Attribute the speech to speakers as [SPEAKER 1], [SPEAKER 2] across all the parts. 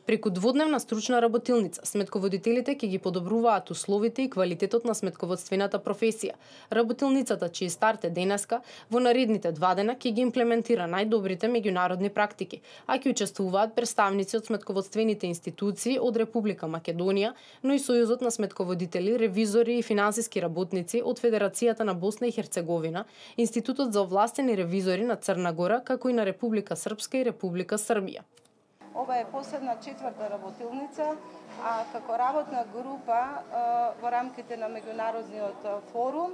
[SPEAKER 1] Преку дводневна стручна работилница, сметководителите ќе ги подобруваат условите и квалитетот на сметководствената професија. Работилницата, чиј старт е денеска, во наредните 2 дена ќе ги имплементира најдобрите меѓународни практики, а ќе учествуваат представници од сметководствените институции од Република Македонија, но и Сојузот на сметководители, ревизори и финансиски работници од Федерацијата на Босна и Херцеговина, Институтот за овластени ревизори на Црна Гора, како и на Република Српска и Република Србија.
[SPEAKER 2] Ова е последна 4-та работилница, а како работна група во рамките на меѓународниот форум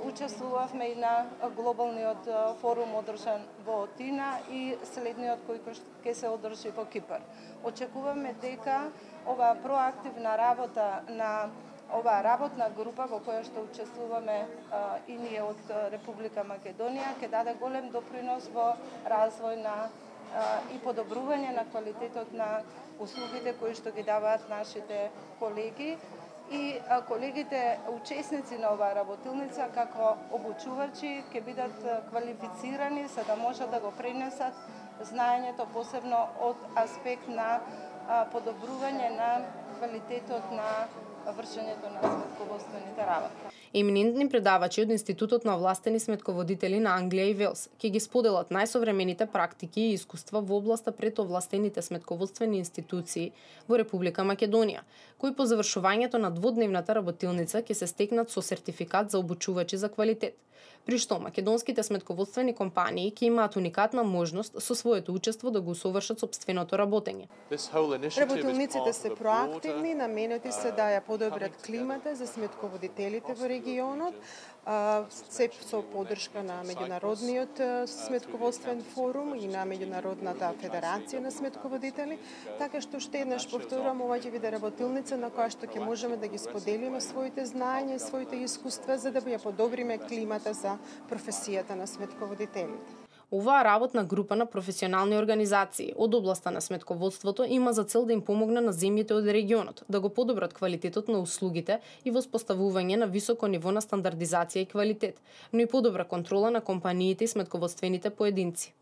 [SPEAKER 2] учествувавме и на глобалниот форум одржан во Атина и следниот кој ќе се одржи во Кипар. Очекуваме дека оваа проактивна работа на оваа работна група во која што учествуваме и ние од Република Македонија ќе даде голем допринос во развој на и подобрување на квалитетот на услугите кои што ги даваат нашите колеги и колегите учесници на оваа работилница како обучувачи ќе бидат квалифицирани за да можат да го пренесат знаењето посебно од аспект на подобрување на квалитетот на вршењето на сметководствените работи.
[SPEAKER 1] Еминентни предавачи од Институтот на овластени сметководители на Англија и Велс ќе ги споделат најсовремените практики и искуства во областа пред овластените сметководствени институции во Република Македонија, кои по завршувањето на дводневната работилница ќе се стекнат со сертификат за обучувачи за квалитет, при што македонските сметководствени компании ќе имаат уникатна можност со своето учество да го усовршат сопственото работење.
[SPEAKER 3] Работилниците се проактивни, наменети се да ја подобрат климата за сметководителите во регионот, се со поддршка на меѓународниот сметководствен форум и на меѓународната федерација на сметководители, така што уште еднаш повторувам, ова ќе биде работилница на која што ќе можеме да ги споделиме своите знаења и своите искуства за да ја подобриме климата за професијата на сметководителите.
[SPEAKER 1] Оваа работна група на професионални организации од областа на сметководството има за цел да им помогне на земјите од регионот да го подобрат квалитетот на услугите и воспоставување на високо ниво на стандардизација и квалитет, но и подобра контрола на компаниите и сметководствените поединци.